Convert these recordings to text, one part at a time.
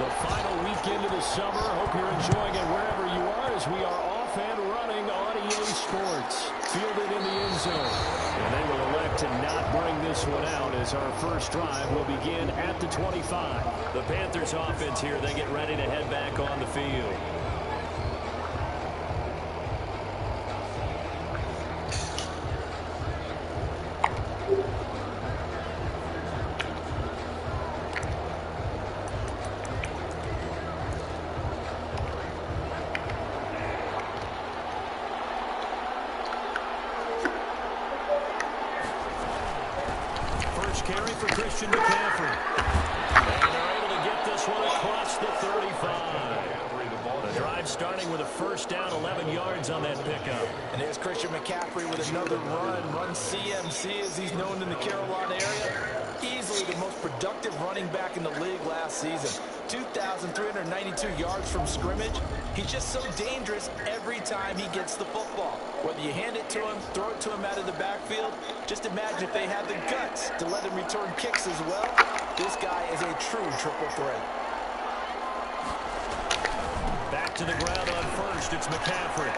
The final weekend of the summer. Hope you're enjoying it wherever you are as we are off and running on EA Sports. Fielded in the end zone. And they will elect to not bring this one out as our first drive will begin at the 25. The Panthers offense here, they get ready to head back on the field. Carry for Christian McCaffrey. And they're able to get this one across the 35. The drive starting with a first down, 11 yards on that pickup. And there's Christian McCaffrey with another run CMC as he's known in the Carolina area. Easily the most productive running back in the league last season. 2,392 yards from scrimmage. He's just so dangerous every time he gets the football. Whether you hand it to him, throw it to him out of the backfield, just imagine if they had the guts to let him return kicks as well. This guy is a true triple threat. Back to the ground on first, it's McCaffrey.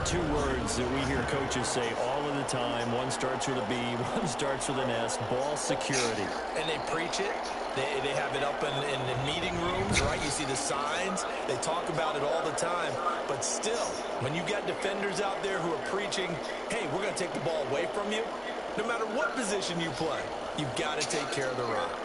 Two words that we hear coaches say all of the time. One starts with a B, one starts with an S. Ball security. And they preach it. They have it up in the meeting rooms, right? You see the signs. They talk about it all the time. But still, when you got defenders out there who are preaching, hey, we're going to take the ball away from you, no matter what position you play, you've got to take care of the rock.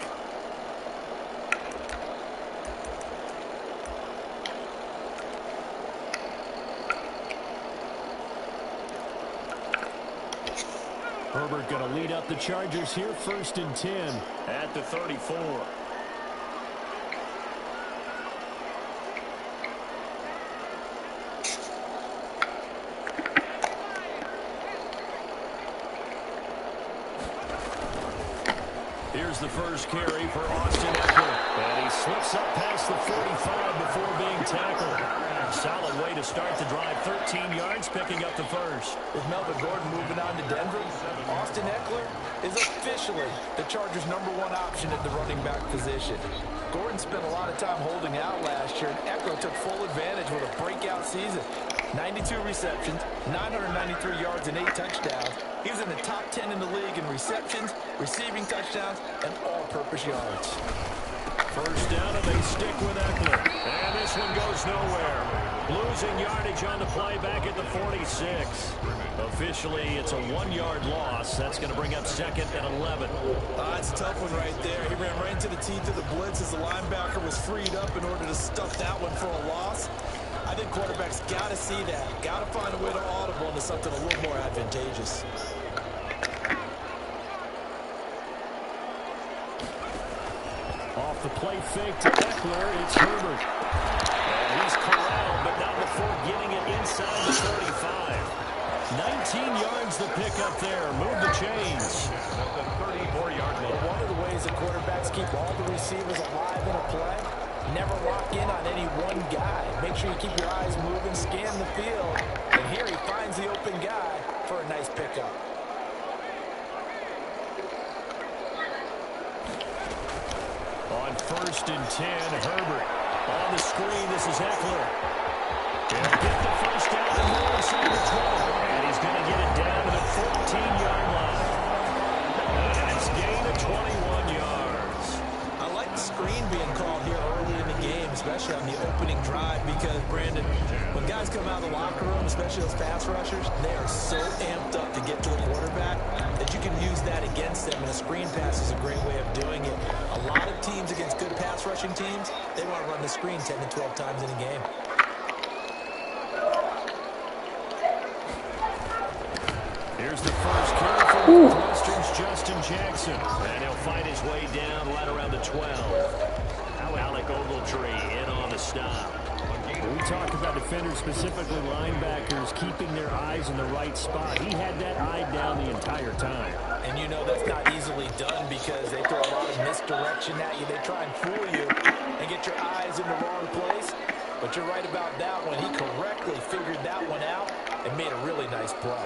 Herbert going to lead up the Chargers here, 1st and 10 at the 34. Here's the first carry for Austin Eckler. And he slips up past the 45 before being tackled. Solid way to start the drive. 13 yards, picking up the first. With Melvin Gordon moving on to Denver, Austin Eckler is officially the Chargers' #1 option at the running back position. Gordon spent a lot of time holding out last year, and Eckler took full advantage with a breakout season. 92 receptions, 993 yards, and 8 touchdowns. He was in the top 10 in the league in receptions, receiving touchdowns, and all-purpose yards. First down, and they stick with Eckler. And this one goes nowhere. Losing yardage on the play back at the 46. Officially, it's a 1-yard loss. That's going to bring up 2nd and 11. That's a tough one right there. He ran right into the teeth of the blitz as the linebacker was freed up in order to stuff that one for a loss. I think quarterbacks got to see that. Got to find a way to audible into something a little more advantageous. Off the play fake to Eckler, it's Herbert. And he's corralled, but not before getting it inside the 35. 19 yards the pick up there. Move the chains. The 34-yard line. One of the ways the quarterbacks keep all the receivers alive in a play, never lock in on any one guy. Make sure you keep your eyes moving, scan the field. And here he finds the open guy for a nice pickup. On 1st and 10, Herbert. On the screen, this is Eckler. He'll get the first down and more inside the 12. And he's going to get it down to the 14-yard line. And it's gained of 21 yards. I like the screen being called here early in the game, especially on the opening drive, because, Brandon, when guys come out of the locker room, especially those pass rushers, they are so amped up to get to the quarterback that you can use that against them, and a screen pass is a great way of doing it. A lot of teams against good pass rushing teams, they want to run the screen 10 to 12 times in a game. Here's the first carry for Northwestern's Justin Jackson. And he'll find his way down right around the 12. Alec Ogletree in on the stop. We talk about defenders, specifically linebackers, keeping their eyes in the right spot. He had that eye down the entire time. And you know that's not easily done because they throw a lot of misdirection at you. They try and fool you and get your eyes in the wrong place. But you're right about that one. He correctly figured that one out and made a really nice play.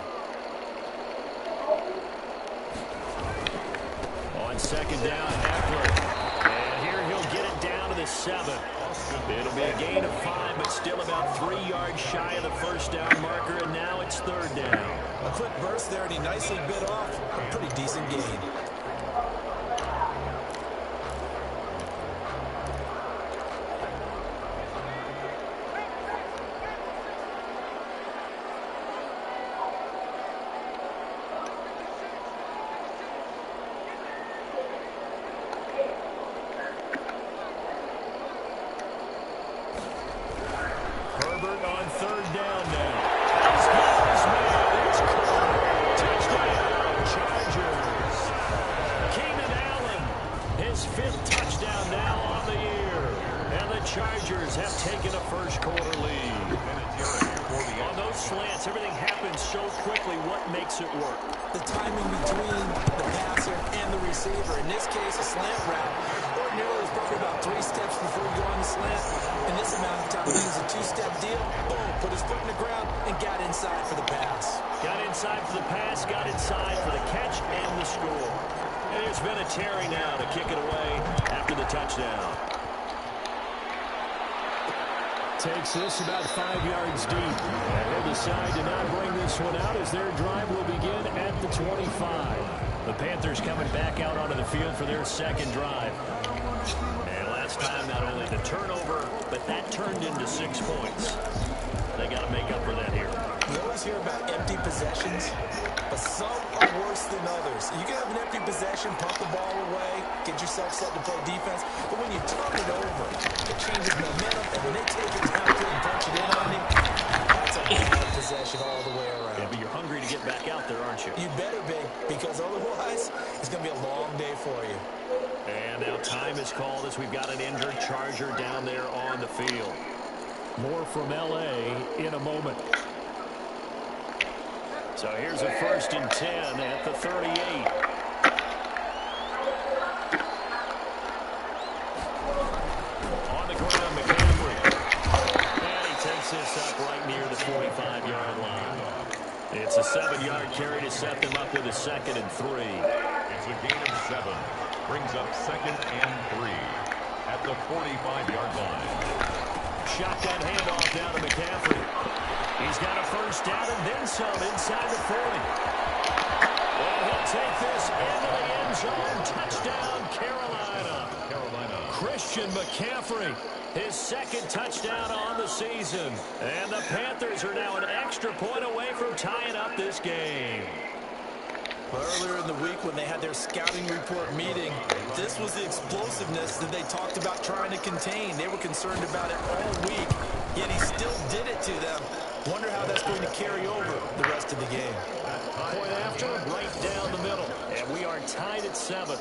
On second down, Eckler. And here he'll get it down to the 7. It'll be a gain of 5, but still about 3 yards shy of the first down marker, and now it's third down. A quick burst there, and he nicely bit off a pretty decent gain. Chargers have taken a first-quarter lead. On those slants, everything happens so quickly. What makes it work? The timing between the passer and the receiver. In this case, a slant route. Ordinarily, it's probably about 3 steps before you go on the slant. In this amount of time, it's a 2-step deal. Boom, put his foot in the ground and got inside for the pass. Got inside for the pass, got inside for the catch and the score. And there's been a Terry now to kick it away after the touchdown. Takes this about 5 yards deep. And they'll decide to not bring this one out as their drive will begin at the 25. The Panthers coming back out onto the field for their second drive. And last time, not only the turnover, but that turned into 6 points. They got to make up for that here. You always hear about empty possessions, but some are worse than others. You can have an empty possession, pump the ball away, get yourself set to play defense, but when you turn it over, it changes momentum, and when they take it down and punch it in on you, that's a bad possession all the way around. Yeah, but you're hungry to get back out there, aren't you? You better be, because otherwise, it's going to be a long day for you. And now time is called as we've got an injured Charger down there on the field. More from L.A. in a moment. So here's a 1st and 10 at the 38. On the ground, McCaffrey. And he takes this up right near the 45-yard line. It's a 7-yard carry to set them up with a 2nd and 3. It's a gain of 7. Brings up 2nd and 3 at the 45-yard line. Shotgun handoff down to McCaffrey. He's got a first down and then some inside the 40. Well, he'll take this into the end zone. Touchdown, Carolina. Christian McCaffrey, his 2nd touchdown on the season. And the Panthers are now an extra point away from tying up this game. Earlier in the week when they had their scouting report meeting, this was the explosiveness that they talked about trying to contain. They were concerned about it all week, yet he still did it to them. Wonder how that's going to carry over the rest of the game. Point after, right down the middle. And we are tied at 7.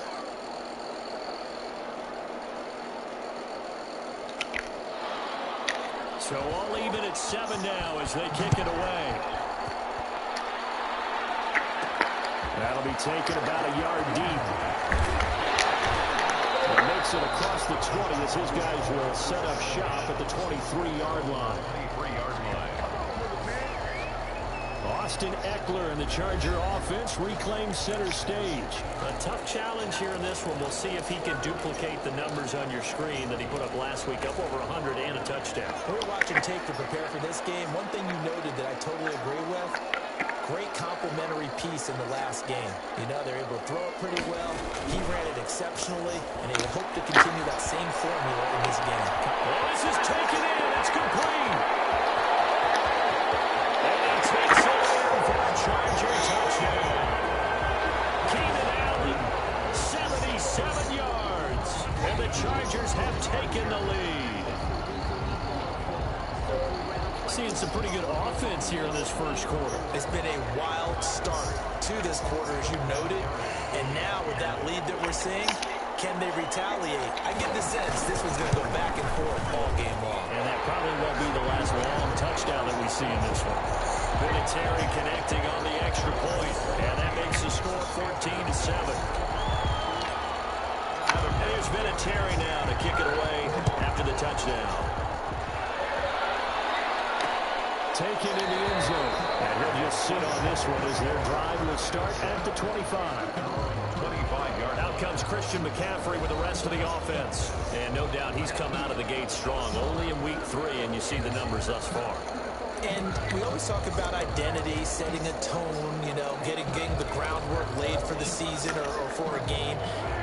So all even at 7 now as they kick it away. That'll be taken about a yard deep. It makes it across the 20 as his guys will set up shop at the 23-yard line. Austin Eckler and the Charger offense reclaim center stage. A tough challenge here in this one. We'll see if he can duplicate the numbers on your screen that he put up last week, up over 100 and a touchdown. We're watching tape to prepare for this game. One thing you noted that I totally agree with, great complementary piece in the last game. You know, they're able to throw it pretty well. He ran it exceptionally, and they will hope to continue that same formula in this game. Well, this is taken in. It's complete. And he takes it in for a Charger touchdown. Keenan Allen, 77 yards. And the Chargers have taken the lead. Seeing some pretty good offense here in this first quarter. It's been a wild start to this quarter, as you noted. And now with that lead that we're seeing, can they retaliate? I get the sense this one's going to go back and forth all game long. And that probably won't be the last long touchdown that we see in this one. Terry connecting on the extra point. And that makes the score 14-7. And there's Terry now to kick it away after the touchdown. taken in the end zone. And he'll just sit on this one as their drive will start at the 25. 25-yard. Out comes Christian McCaffrey with the rest of the offense. And no doubt he's come out of the gate strong. Only in week 3, and you see the numbers thus far. And we always talk about identity, setting a tone, you know, getting the groundwork laid for the season or for a game.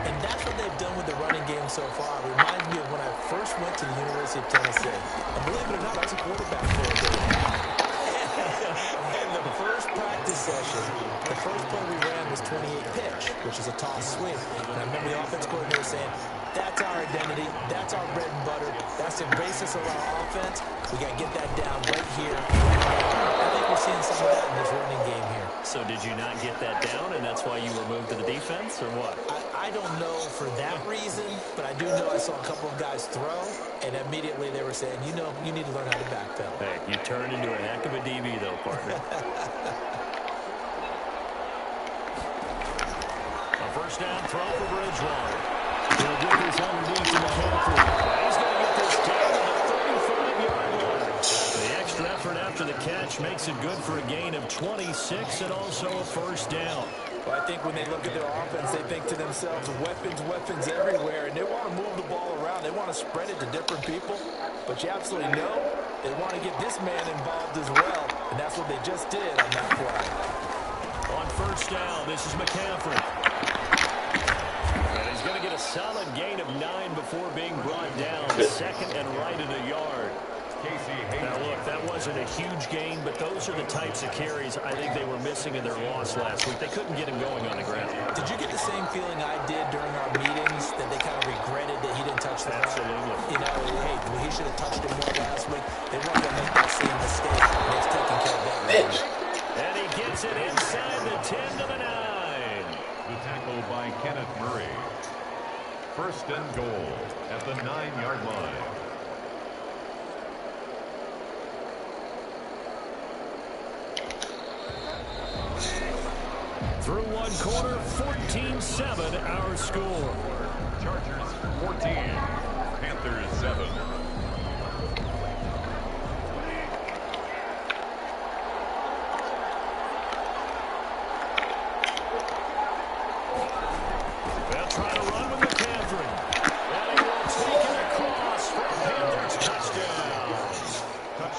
And that's what they've done with the running game so far. It reminds me of when I first went to the University of Tennessee. And believe it or not, I was a quarterback for a bit. And the first practice session, the first play we ran was 28 pitch, which is a toss sweep. And I remember the offense coordinator saying, that's our identity. That's our bread and butter. That's the basis of our offense. We got to get that down right here. I think we're seeing some of that in this running game here. So did you not get that down, and that's why you were moved to the defense, or what? I don't know for that reason, but I do know I saw a couple of guys throw, and immediately they were saying, you know, you need to learn how to backpedal. Hey, you turned into a heck of a DB, though, partner. A first down throw for Bridgewater. He'll get this underneath to McCaffrey. He's going to get this down to the 35-yard line. The extra effort after the catch makes it good for a gain of 26 and also a first down. Well, I think when they look at their offense, they think to themselves, weapons everywhere, and they want to move the ball around. They want to spread it to different people, but you absolutely know they want to get this man involved as well, and that's what they just did on that play. On first down, this is McCaffrey. And he's going to get a solid gain of 9 before being brought down. Second and right in a yard. Now, look, that wasn't a huge gain, but those are the types of carries I think they were missing in their loss last week. They couldn't get him going on the ground. Did you get the same feeling I did during our meetings, that they kind of regretted that he didn't touch the ball? Absolutely. You know, hey, well, he should have touched it more last week. They weren't going to make that same mistake. And it's taking care of that. Bitch. And he gets it inside the 10 to the 9. The tackle by Kenneth Murray. First and goal at the 9-yard line. Through one quarter, 14-7 our score. Chargers 14, Panthers 7. They'll try to run with McCaffrey. And he will take it across for a Panthers touchdown.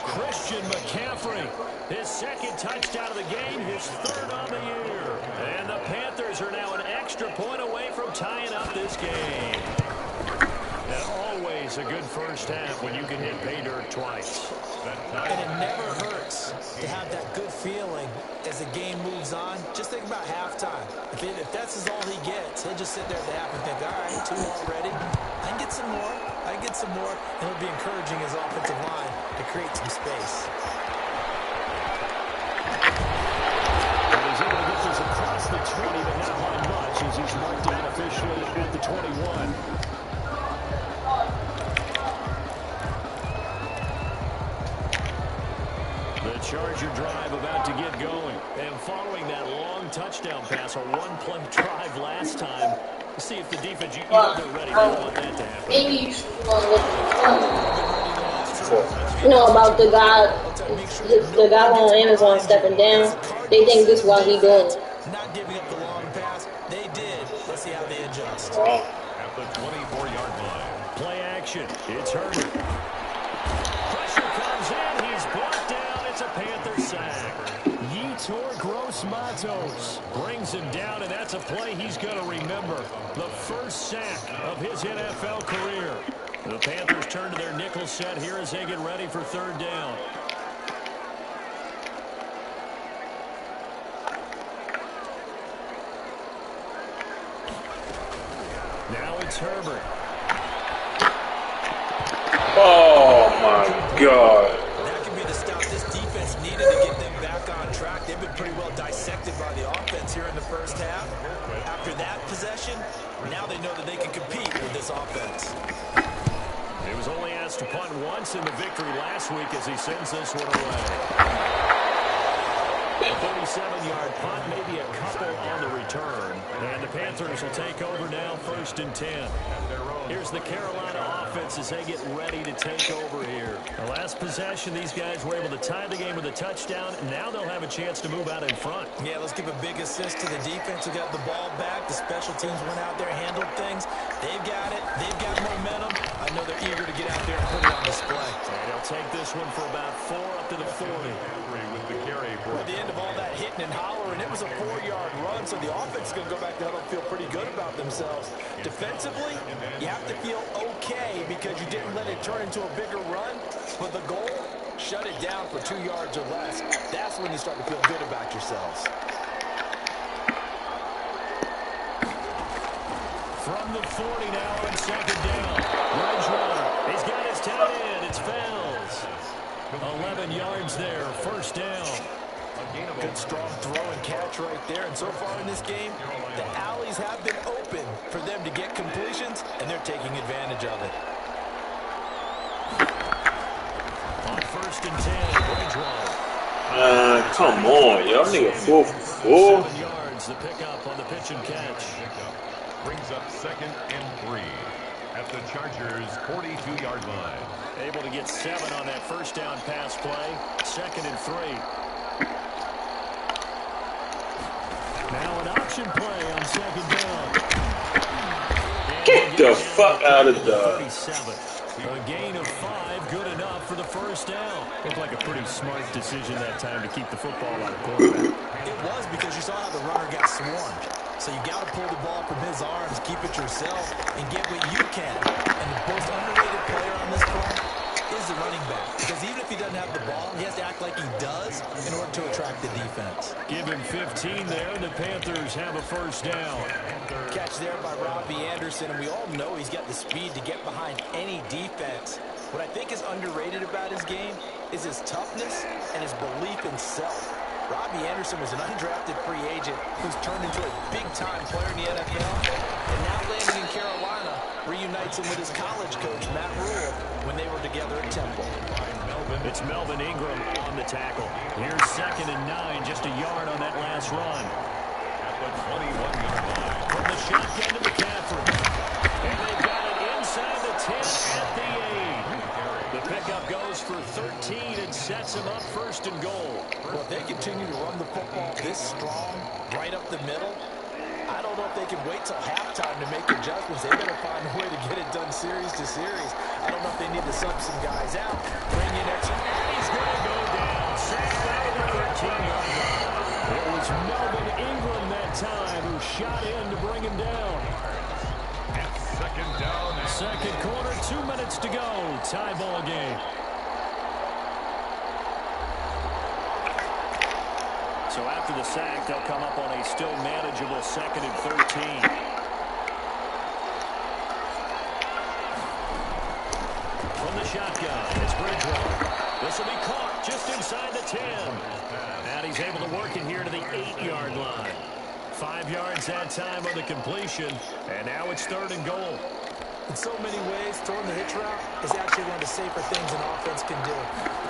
Christian McCaffrey, his second touchdown of the game, his third on the year. And the Panthers are now an extra point away from tying up this game. And always a good first half when you can hit pay dirt twice. And it never hurts to have that good feeling as the game moves on. Just think about halftime. If that's all he gets, he'll just sit there at the half and think, all right, 2 already. I can get some more. I can get some more. And he'll be encouraging his offensive line to create some space. And he's able to get this across the 20, but not by much as he's marked down officially at the 21. The Charger drive about to get going. And following that long touchdown pass, a one-play drive last time, see if the defense, you know they're ready. They want that to happen. Maybe you should you know about the guy on Amazon stepping down. They think this is why he doing it. Not giving up the long pass. They did. Let's see how they adjust. At the 24-yard line. Play action. It's Herbert. Pressure comes in. He's brought down. It's a Panther sack. Yetur Gross-Matos brings him down, and that's a play he's going to remember. The first sack of his NFL career. The Panthers turn to their nickel set here as they get ready for third down. Now it's Herbert. Oh, my God. That could be the stop this defense needed to get them back on track. They've been pretty well dissected by the offense here in the first half. After that possession, now they know that they can compete with this offense. He was only asked to punt once in the victory last week as he sends this one away. A 37-yard punt, maybe a couple on the return. And the Panthers will take over now, 1st and 10. Here's the Carolina offense. defense as they get ready to take over here. The last possession, these guys were able to tie the game with a touchdown, and now they'll have a chance to move out in front. Yeah, let's give a big assist to the defense who got the ball back. The special teams went out there, handled things. They've got it. They've got momentum. I know they're eager to get out there and put it on display. And they'll take this one for about 4 up to the 40. With the carry for At the end of all that hitting and hollering, it was a 4-yard run, so the offense is going to go back to huddle and feel pretty good about themselves. Defensively, you have to feel okay because you didn't let it turn into a bigger run, but the goal, shut it down for 2 yards or less. That's when you start to feel good about yourselves. From the 40 now on second down. Bridgewater, he's got his tight end. It's Fells. 11 yards there, first down. Good strong throw and catch right there. And so far in this game, the alleys have been open for them to get completions, and they're taking advantage of it. On first and 10, Bridgewater. Come on, y'all nigga 4 for 4. 7 yards, the pickup on the pitch and catch. brings up second and 3 at the Chargers' 42-yard line. Able to get 7 on that first down pass play. Second and 3. Now an option play on second down. Get the fuck out of there. 37. A gain of 5, good enough for the first down. Looked like a pretty smart decision that time to keep the football out of quarterback. It was because you saw how the runner got swarmed. So you got to pull the ball from his arms, keep it yourself, and get what you can. And the most underrated player on this play is the running back. Because even if he doesn't have the ball, he has to act like he does in order to attract the defense. Give him 15 there, and the Panthers have a first down. Catch there by Robbie Anderson, and we all know he's got the speed to get behind any defense. What I think is underrated about his game is his toughness and his belief in self. Robbie Anderson was an undrafted free agent who's turned into a big-time player in the NFL, and now landing in Carolina reunites him with his college coach, Matt Rule, when they were together at Temple. It's Melvin Ingram on the tackle. Here's second and 9, just a yard on that last run. At the 21-yard line. From the shotgun to McCaffrey. And they've got it inside the 10 at the 8. The pickup goes for 13 and sets him up first and goal. Well, if they continue to run the football this strong, right up the middle, I don't know if they can wait till halftime to make adjustments. They better find a way to get it done series to series. I don't know if they need to sub some guys out, bring in extra. And he's going to go down. Sacked out of the 13-yard line. It was Melvin Ingram that time who shot in to bring him down. At second down. Second quarter, 2 minutes to go. Tie ball game. So after the sack, they'll come up on a still manageable second and 13. From the shotgun, it's Bridgewater. This will be caught just inside the 10. And he's able to work it here to the 8-yard line. 5 yards that time on the completion. And now it's third and goal. In so many ways, throwing the hitch route is actually one of the safer things an offense can do.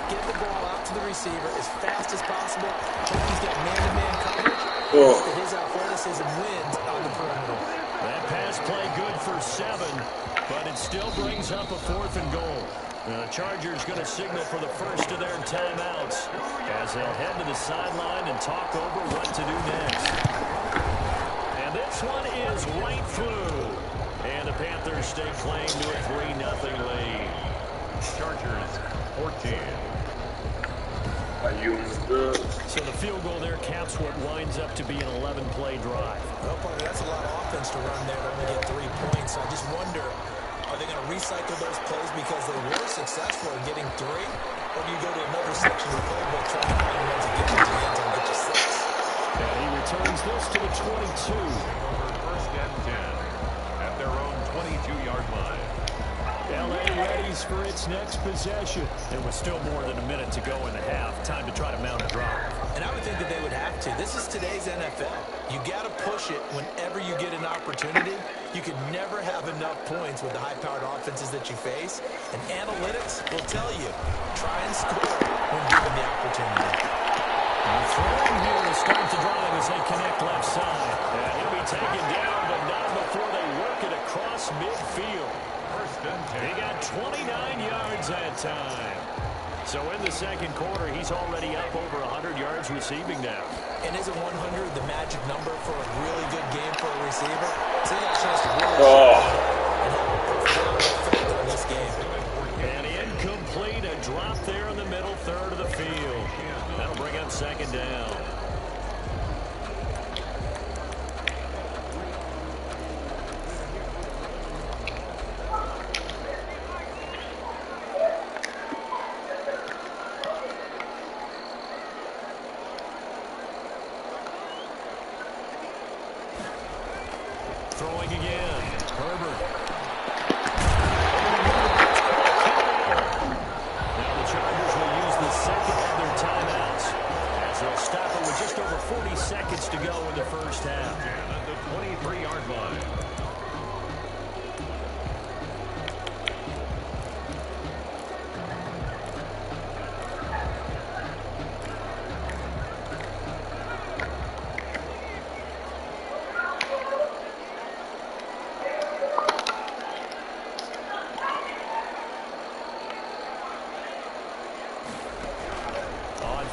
Get the ball out to the receiver as fast as possible. He's got man-to-man coverage. His athleticism wins on the perimeter. That pass play good for 7, but it still brings up a fourth and goal. The Chargers going to signal for the first of their timeouts as they'll head to the sideline and talk over what to do next. And this one is right through. And the Panthers stake claim to a 3-0 lead. Chargers 14. Are you good? So the field goal there caps what winds up to be an 11-play drive. Well, partner, that's a lot of offense to run there to only get 3 points. So I just wonder, are they going to recycle those plays because they were successful in getting 3? Or do you go to another section of the playbook trying to find ways to get you to the end zone and get you 6? And he returns this to the 22. First and 10 at their own 22-yard line. L.A. readies for its next possession. There was still more than a minute to go in the half. Time to try to mount a drive. And I would think that they would have to. This is today's NFL. You got to push it whenever you get an opportunity. You can never have enough points with the high-powered offenses that you face. And analytics will tell you, try and score when given the opportunity. Throwing here to start the drive as they connect left side. And he'll be taken down, but not before they work it across midfield. First and 10. He got 29 yards that time. So in the second quarter, he's already up over 100 yards receiving now. And isn't 100 the magic number for a really good game for a receiver? So he got a chance to really and have a profound effect on this game. And incomplete, a drop there in the middle third of the field. That'll bring up second down. Throwing again. Herbert. Now the Chargers will use the second of their timeouts as they'll stop it with just over 40 seconds to go in the first half. At the 23-yard line.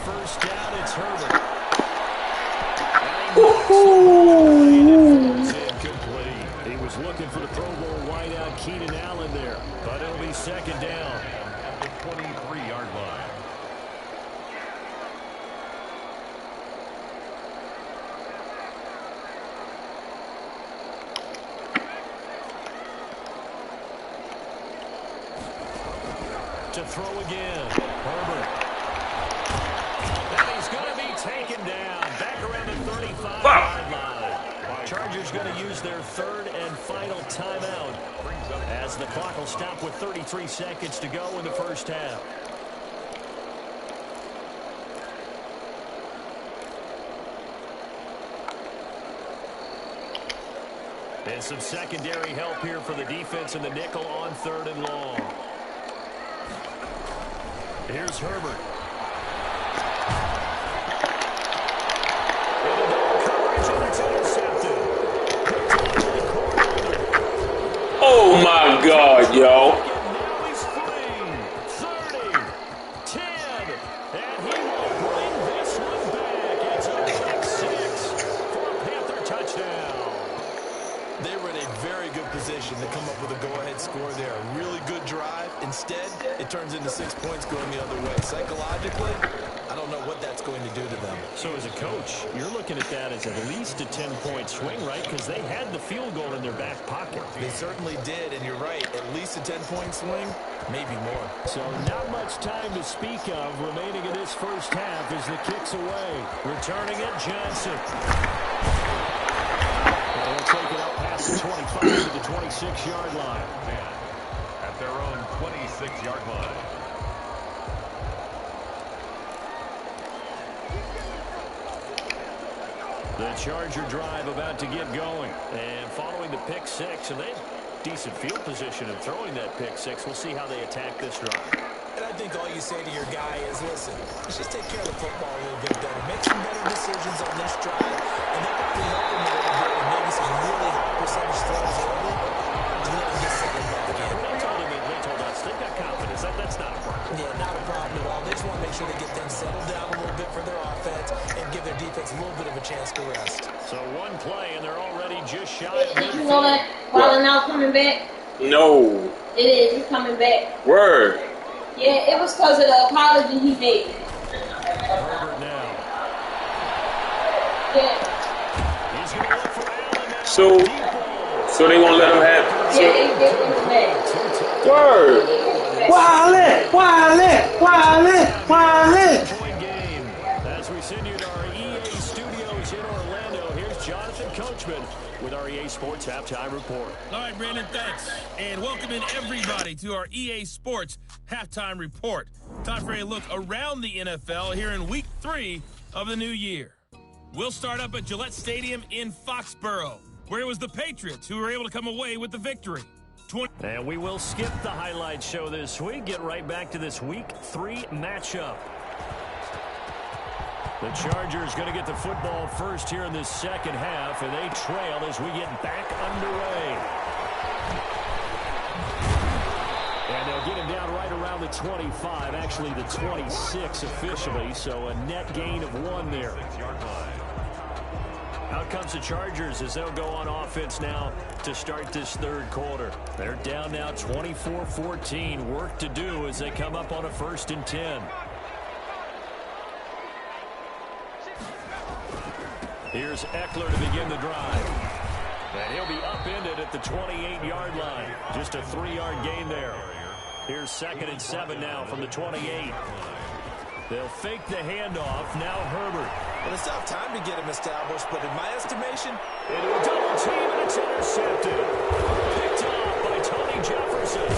First down, it's Herbert. It's incomplete. He was looking for the Pro Bowl wideout Keenan Allen there, but it'll be second down. At the 23-yard line. To throw again, Herbert. Taken down, back around the 35-yard line. Chargers going to use their third and final timeout as the clock will stop with 33 seconds to go in the first half. And some secondary help here for the defense in the nickel on third and long. Here's Herbert. Oh my God, yo. Now he's free. 30, 10, and he will bring this one back. It's a pick six for a Panther touchdown. They were in a very good position to come up with a go-ahead score there. A really good drive. Instead, it turns into 6 points going the other way. Psychologically, I don't know what that's going to do to them. So as a coach, you're looking at that as at least a 10-point swing, right? Because they had the field goal in their back pocket. They certainly did, and you're right. At least a 10-point swing, maybe more. So not much time to speak of remaining in this first half as the kick's away. Returning it, Johnson. They'll take it up past the 25 to the 26-yard line. At their own 26-yard line. The Charger drive about to get going. And following the pick six, and they have decent field position in throwing that pick six. We'll see how they attack this drive. And I think all you say to your guy is, listen, let's just take care of the football a little bit better. Make some better decisions on this drive. And that could be helping a little bit with maybe some really high percentage throws early. And then get settled back again. They told us they've got confidence. That's not a problem. Yeah, not a problem at all. They just want to make sure they get things settled down a little bit for their offense and give their defense a little bit of a chance to rest. So one play, and they're already just shy of Did you know that Wallen now coming back? No. It is. He's coming back. Word. Yeah, it was because of the apology he made. Herbert now. Yeah. He's going to look for Allen now. So they won't let him have. Yeah, they was mad. Word. Wallet. Point game. As we send you to our EA studios in Orlando, here's Jonathan Coachman with our EA Sports Halftime Report. All right, Brandon, thanks. And welcome in everybody to our EA Sports Halftime Report. Time for a look around the NFL here in Week 3 of the new year. We'll start up at Gillette Stadium in Foxborough, where it was the Patriots who were able to come away with the victory. And we will skip the highlight show this week. Get right back to this Week 3 matchup. The Chargers going to get the football first here in this second half, and they trail as we get back underway. around the 25, actually the 26 officially, so a net gain of 1 there. 6-yard line. Out comes the Chargers as they'll go on offense now to start this third quarter. They're down now 24-14. Work to do as they come up on a 1st and 10. Here's Eckler to begin the drive. And he'll be upended at the 28-yard line. Just a 3-yard gain there. Here's 2nd and 7 now from the 28. They'll fake the handoff. Now Herbert. Well, it's not time to get him established, but in my estimation, into a double team, and it's intercepted. Picked off by Tony Jefferson.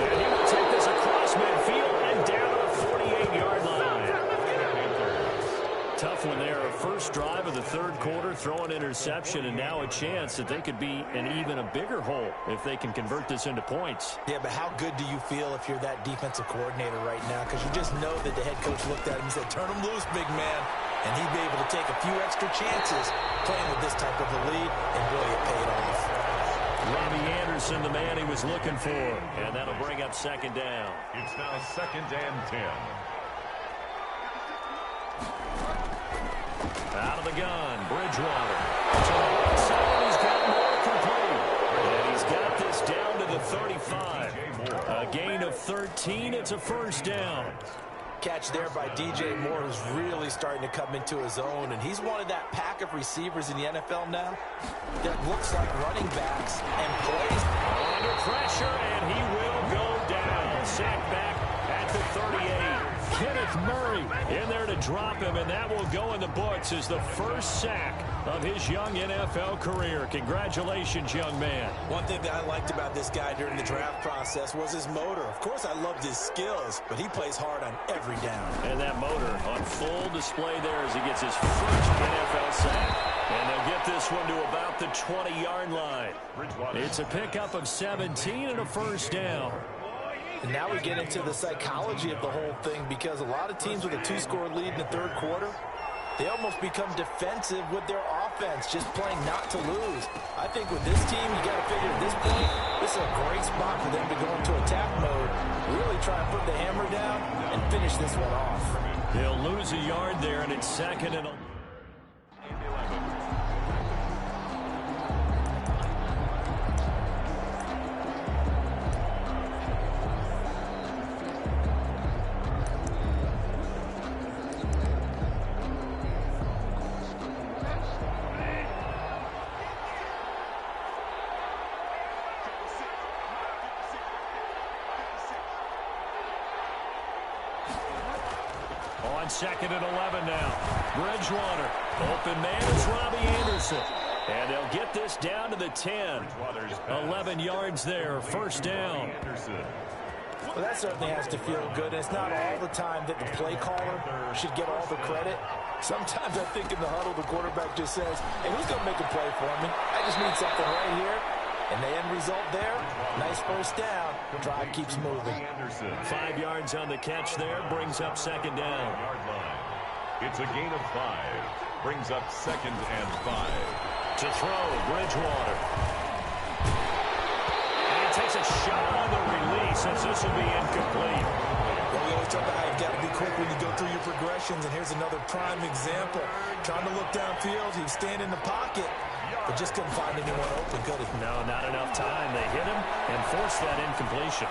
And he will take this across midfield and down to the 48-yard line. Tough one there. First drive of the third quarter, throw an interception, and now a chance that they could be in even a bigger hole if they can convert this into points. Yeah, but how good do you feel if you're that defensive coordinator right now? Because you just know that the head coach looked at him and said, turn him loose, big man. And he'd be able to take a few extra chances playing with this type of a lead, and boy, it paid off. Robbie Anderson, the man he was looking for, and that'll bring up 2nd down. It's now 2nd and 10. Out of the gun, Bridgewater. To the right side, he's got more complete. And he's got this down to the 35. A gain of 13, it's a 1st down. Catch there by DJ Moore, who's really starting to come into his own, and he's one of that pack of receivers in the NFL now that looks like running backs and plays under pressure, and he will go down. Sack back at the 38. Kenneth Murray in there to drop him, and that will go in the books as the first sack of his young NFL career. Congratulations, young man. One thing that I liked about this guy during the draft process was his motor. Of course, I loved his skills, but he plays hard on every down. And that motor on full display there as he gets his first NFL sack. And they'll get this one to about the 20-yard line. It's a pickup of 17 and a 1st down. And now we get into the psychology of the whole thing, because a lot of teams with a 2-score lead in the third quarter, they almost become defensive with their offense, just playing not to lose. I think with this team, you got to figure at this point, this is a great spot for them to go into attack mode, really try and put the hammer down and finish this one off. They'll lose a yard there, and it's 2nd and 11. On 2nd and 11 now. Bridgewater. Open man is Robbie Anderson. And they'll get this down to the 10. 11 yards there. 1st down. Well, that certainly has to feel good. It's not all the time that the play caller should get all the credit. Sometimes I think in the huddle, the quarterback just says, hey, who's going to make a play for me? I just need something right here. And the end result there, nice 1st down. Drive keeps moving. 5 yards on the catch there, brings up 2nd down. It's a gain of 5. Brings up 2nd and 5. To throw, Bridgewater. And he takes a shot on the release as this will be incomplete. Well, we always talk about how you've got to be quick when you go through your progressions, and here's another prime example. Trying to look downfield, he was standing in the pocket, but just couldn't find anyone open, could he? No, not enough time. They hit him and forced that incompletion.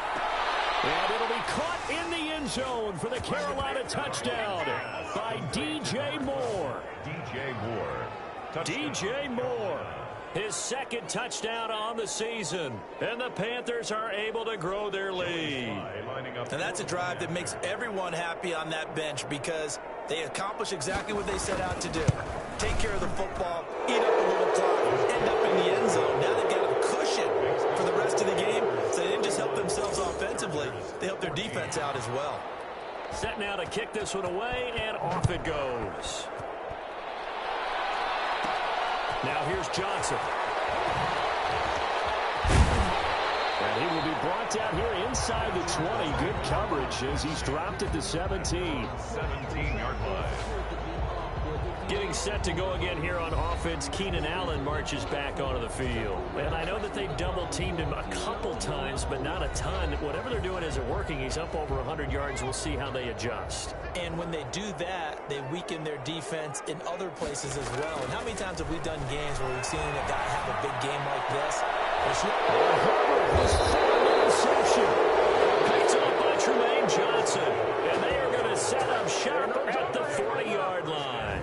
And it'll be caught in the end zone for the Carolina touchdown by DJ Moore. DJ Moore. DJ Moore, his 2nd touchdown on the season. And the Panthers are able to grow their lead. And that's a drive that makes everyone happy on that bench, because they accomplish exactly what they set out to do. Take care of the football, eat up a little clock, end up in the end zone. Now they've got a cushion for the rest of the game, so they didn't just help themselves offensively, they helped their defense out as well. Set now to kick this one away, and off it goes. Now here's Johnson. And he will be brought down here inside the 20. Good coverage as he's dropped at the 17. 17-yard line. Getting set to go again here on offense, Keenan Allen marches back onto the field. And I know that they've double-teamed him a couple times, but not a ton. Whatever they're doing isn't working. He's up over 100 yards. We'll see how they adjust. And when they do that, they weaken their defense in other places as well. And how many times have we done games where we've seen a guy have a big game like this? His third interception. Picked up by Tremaine Johnson. And they are going to set up shop at the 40-yard line.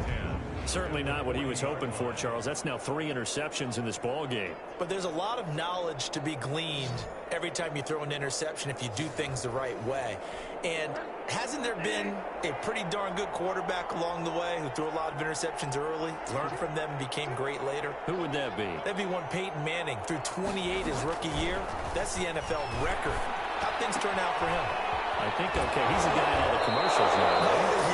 Certainly not what he was hoping for, Charles. That's now 3 interceptions in this ball game. But there's a lot of knowledge to be gleaned every time you throw an interception if you do things the right way. And hasn't there been a pretty darn good quarterback along the way who threw a lot of interceptions early, learned from them, and became great later? Who would that be? That'd be one Peyton Manning. Threw 28 his rookie year. That's the NFL record. How'd things turn out for him? I think okay. He's the guy in all the commercials now.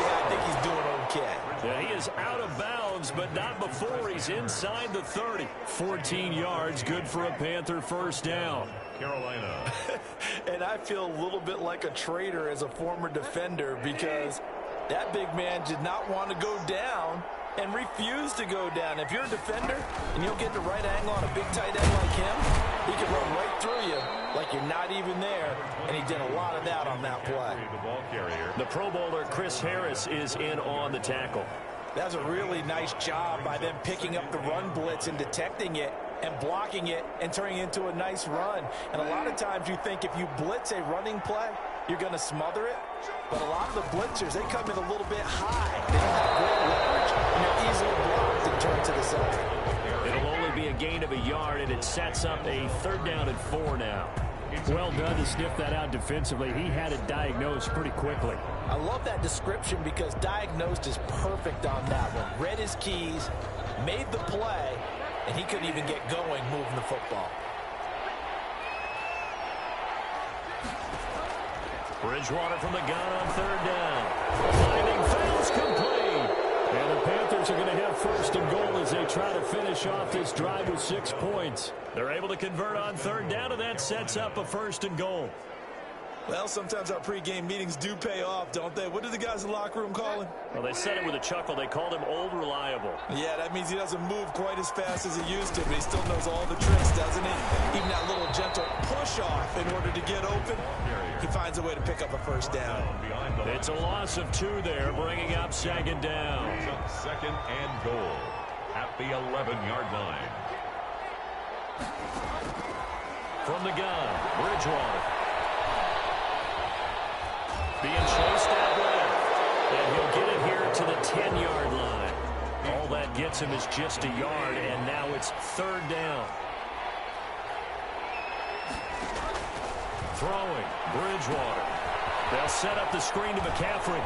Yeah, I think he's doing okay. Yeah, he is out of bounds, but not before he's inside the 30. 14 yards, good for a Panther first down. Carolina. And I feel a little bit like a traitor as a former defender because that big man did not want to go down and refused to go down. If you're a defender and you'll get the right angle on a big tight end like him, he can run right through you like you're not even there, and he did a lot of that on that play. The ball carrier. The Pro Bowler Chris Harris is in on the tackle. That was a really nice job by them picking up the run blitz and detecting it and blocking it and turning it into a nice run. And a lot of times you think if you blitz a running play, you're going to smother it. But a lot of the blitzers, they come in a little bit high. They don't have great leverage, and they're easily blocked and turned to the side. It'll only be a gain of a yard, and it sets up a 3rd down and 4 now. Well done to sniff that out defensively. He had it diagnosed pretty quickly. I love that description because diagnosed is perfect on that one. Read his keys, made the play, and he couldn't even get going moving the football. Bridgewater from the gun on 3rd down. Finding fails complete. And the Panthers are going to have 1st and goal as they try to finish off this drive with 6 points. They're able to convert on 3rd down, and that sets up a 1st and goal. Well, sometimes our pregame meetings do pay off, don't they? What did the guys in the locker room call him? Well, they said it with a chuckle. They called him Old Reliable. Yeah, that means he doesn't move quite as fast as he used to, but he still knows all the tricks, doesn't he? Even that little gentle push-off in order to get open, he finds a way to pick up a 1st down. It's a loss of 2 there, bringing up 2nd down. 2nd and goal at the 11-yard line. From the gun, Bridgewater. Being chased out left. And he'll get it here to the 10-yard line. All that gets him is just a yard, and now it's 3rd down. Throwing, Bridgewater. They'll set up the screen to McCaffrey.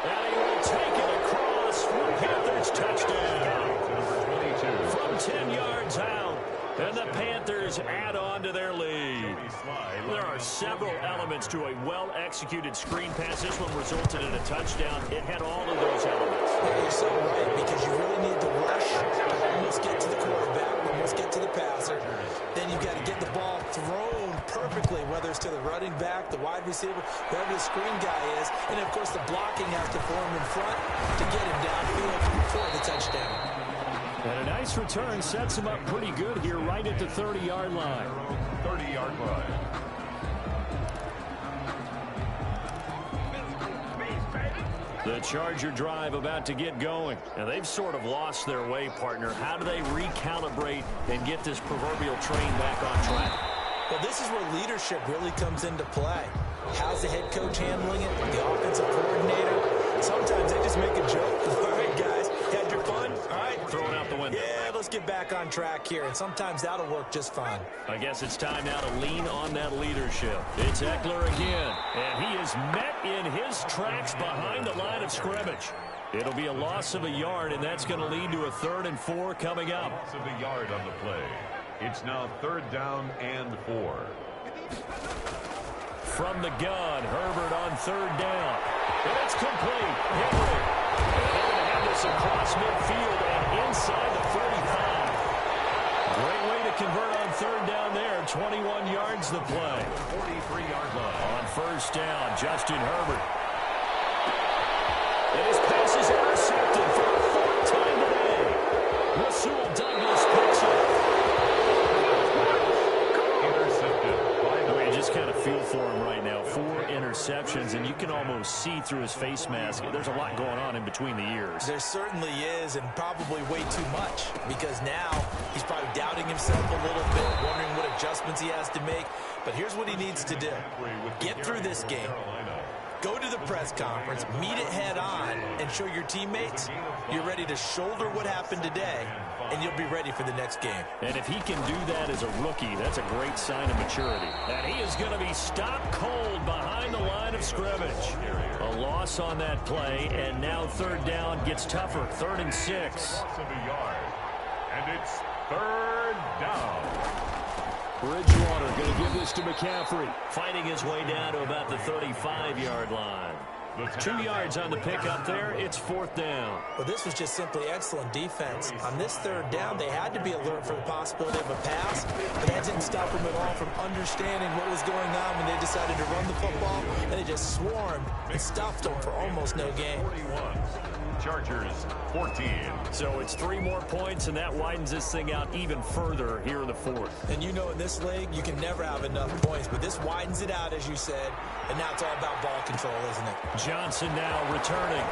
And he will take it across for the Panthers touchdown. From 10 yards out. And the Panthers add on to their lead. There are several elements to a well-executed screen pass. This one resulted in a touchdown. It had all of those elements. Yeah, you're so right, because you really need to rush to almost get to the quarterback, almost get to the passer. Then you've got to get the ball thrown perfectly, whether it's to the running back, the wide receiver, whoever the screen guy is. And, of course, the blocking has to form in front to get him downfield for the touchdown. And a nice return sets him up pretty good here right at the 30-yard line. 30-yard line. The Charger drive about to get going. And they've sort of lost their way, partner. How do they recalibrate and get this proverbial train back on track? Well, this is where leadership really comes into play. How's the head coach handling it? The offensive coordinator? Sometimes they just make a joke. All right, guys, had your fun? All right. Throw it out the window. Yeah, let's get back on track here. And sometimes that'll work just fine. I guess it's time now to lean on that leadership. It's Eckler again. And he is met in his tracks behind the line of scrimmage. It'll be a loss of a yard, and that's going to lead to a 3rd and 4 coming up. Loss of a yard on the play. It's now 3rd down and 4. From the gun, Herbert on 3rd down. And it's complete. Henry. And they're going to have this across midfield and inside the 45. Great way to convert on 3rd down there. 21 yards the play. 43-yard line. On 1st down, Justin Herbert. And his pass is intercepted for a 14 interceptions, and you can almost see through his face mask. There's a lot going on in between the ears. There certainly is, and probably way too much, because now he's probably doubting himself a little bit, wondering what adjustments he has to make. But here's what he needs to do. Get through this game. Go to the press conference, meet it head on, and show your teammates you're ready to shoulder what happened today, and you'll be ready for the next game. And if he can do that as a rookie, that's a great sign of maturity. And he is going to be stopped cold behind the line of scrimmage. A loss on that play, and now third down gets tougher. 3rd and 6. Loss of a yard. And it's 3rd down. Bridgewater going to give this to McCaffrey. Fighting his way down to about the 35-yard line. 2 yards on the pickup there. It's 4th down. Well, this was just simply excellent defense. On this 3rd down, they had to be alert for the possibility of a pass, but that didn't stop them at all from understanding what was going on when they decided to run the football, and they just swarmed and stopped them for almost no gain. 41. Chargers 14. So it's 3 more points, and that widens this thing out even further here in the 4th. And you know in this league, you can never have enough points, but this widens it out, as you said, and now it's all about ball control, isn't it? Johnson now returning.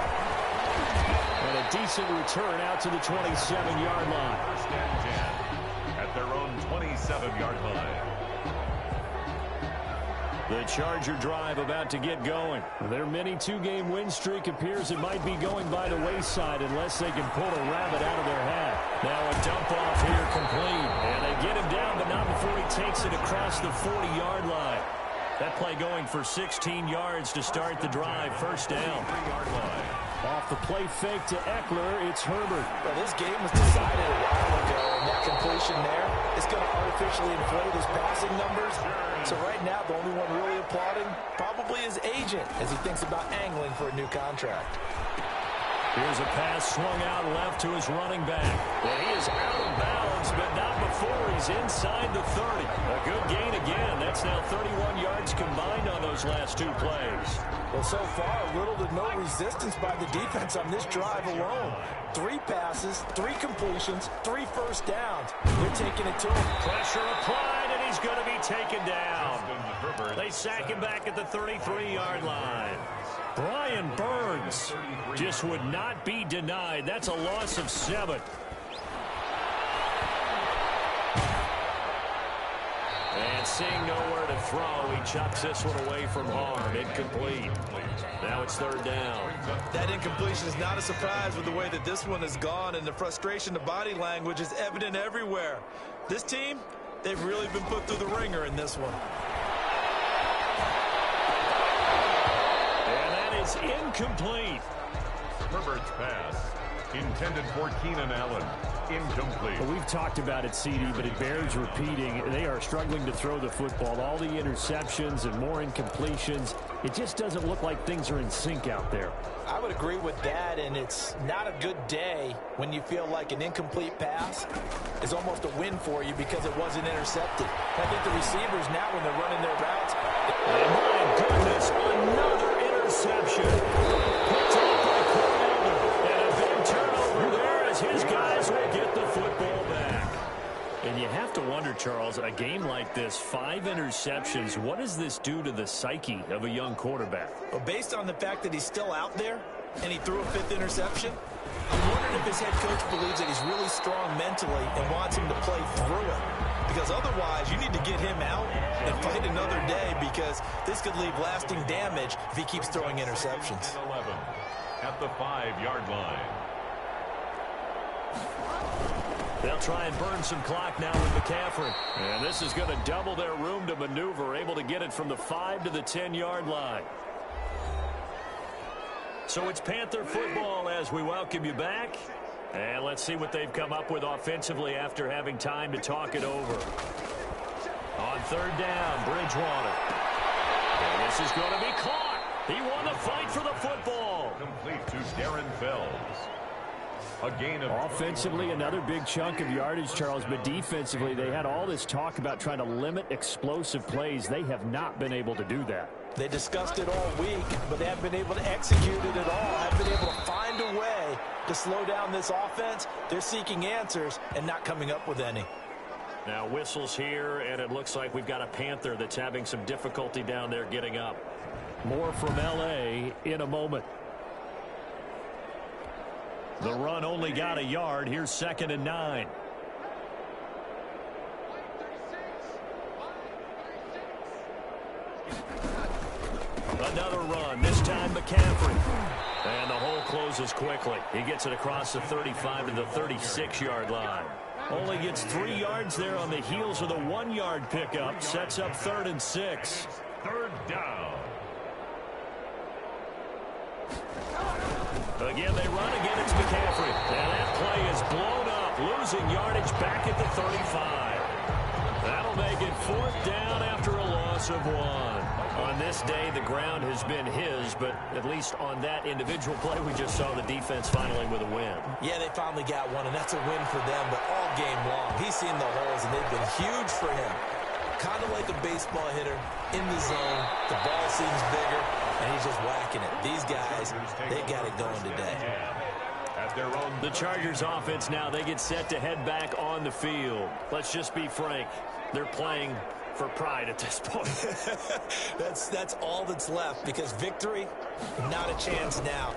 And a decent return out to the 27-yard line. 1st and 10 at their own 27-yard line. The Charger drive about to get going. Their mini 2-game win streak appears it might be going by the wayside unless they can pull a rabbit out of their hat. Now a dump off here complete. And they get him down, but not before he takes it across the 40-yard line. That play going for 16 yards to start the drive. 1st down. 3-yard line. Off the play fake to Eckler, it's Herbert. Well, this game was decided a while ago, and that completion there is going to artificially inflate his passing numbers. So right now, the only one really applauding probably his agent as he thinks about angling for a new contract. Here's a pass swung out left to his running back. And he is out of bounds, but not before he's inside the 30. A good gain again. That's now 31 yards combined on those last 2 plays. Well, so far, little to no resistance by the defense on this drive alone. 3 passes, 3 completions, 3 first downs. They're taking it to him. Pressure applied, and he's going to be taken down. They sack him back at the 33-yard line. Brian Burns just would not be denied. That's a loss of 7. And seeing nowhere to throw, he chucks this one away from harm. Incomplete. Now it's 3rd down. That incompletion is not a surprise with the way that this one has gone, and the frustration, the body language is evident everywhere. This team, they've really been put through the ringer in this one. Is incomplete. Herbert's pass intended for Keenan Allen. Incomplete. Well, we've talked about it, CD, but it bears repeating. They are struggling to throw the football. All the interceptions and more incompletions. It just doesn't look like things are in sync out there. I would agree with that, and it's not a good day when you feel like an incomplete pass is almost a win for you because it wasn't intercepted. I think the receivers now, when they're running their routes, my goodness, another interception. Picked up by Cole. And a big turnover there as his guys will get the football back. And you have to wonder, Charles, a game like this, 5 interceptions, what does this do to the psyche of a young quarterback? Well, based on the fact that he's still out there and he threw a 5th interception, I'm wondering if his head coach believes that he's really strong mentally and wants him to play through it. Because otherwise, you need to get him out and fight another day, because this could leave lasting damage if he keeps throwing interceptions. 11 at the 5-yard line. They'll try and burn some clock now with McCaffrey. And this is going to double their room to maneuver, able to get it from the 5 to the 10-yard line. So it's Panther football as we welcome you back. And let's see what they've come up with offensively after having time to talk it over. On 3rd down, Bridgewater. And this is going to be caught. He won the fight for the football. Complete to Darren Fells. A gain of offensively, another big chunk of yardage, Charles, but defensively, they had all this talk about trying to limit explosive plays. They have not been able to do that. They discussed it all week, but they haven't been able to execute it at all. Haven't been able to find a way to slow down this offense. They're seeking answers and not coming up with any. Now whistles here, and it looks like we've got a Panther that's having some difficulty down there getting up. More from L.A. in a moment. The run only got a yard. Here's 2nd and 9. Another run, this time McCaffrey. And the hole closes quickly. He gets it across the 35 to the 36-yard line. Only gets 3 yards there on the heels of the 1-yard pickup. Sets up 3rd and 6. 3rd down. Again, they run. Again, it's McCaffrey. And that play is blown up. Losing yardage back at the 35. That'll make it 4th down after a loss of 1. On this day, the ground has been his, but at least on that individual play, we just saw the defense finally with a win. Yeah, they finally got one, and that's a win for them, but all game long, he's seen the holes, and they've been huge for him. Kind of like a baseball hitter in the zone. The ball seems bigger, and he's just whacking it. These guys, they got it going today. The Chargers offense now, they get set to head back on the field. Let's just be frank. They're playing for pride at this point. That's all that's left, because victory, not a chance now.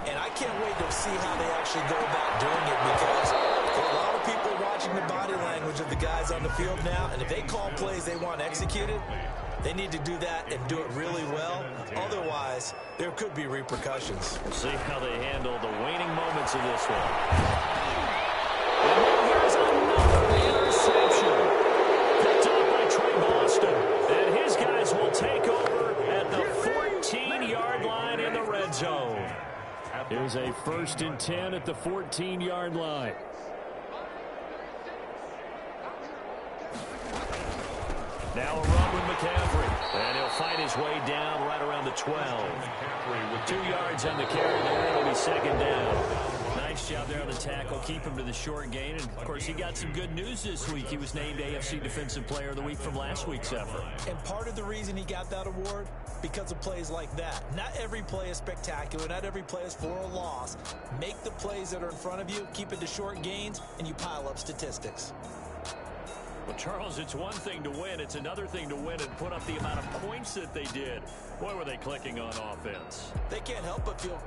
And I can't wait to see how they actually go about doing it, because there are a lot of people watching the body language of the guys on the field now, and if they call plays they want executed, they need to do that and do it really well. Otherwise, there could be repercussions. We'll see how they handle the waning moments of this one. And here's another interception. Picked up by Trey Boston. And his guys will take over at the 14-yard line in the red zone. Here's a 1st and 10 at the 14-yard line. Now a run with McCaffrey. And he'll fight his way down right around the 12. With 2 yards on the carry there, it'll be 2nd down. Nice job there on the tackle. Keep him to the short gain. And, of course, he got some good news this week. He was named AFC Defensive Player of the Week from last week's effort. And part of the reason he got that award, because of plays like that. Not every play is spectacular. Not every play is for a loss. Make the plays that are in front of you, keep it to short gains, and you pile up statistics. Well, Charles, it's one thing to win. It's another thing to win and put up the amount of points that they did. Boy, were they clicking on offense. They can't help but feel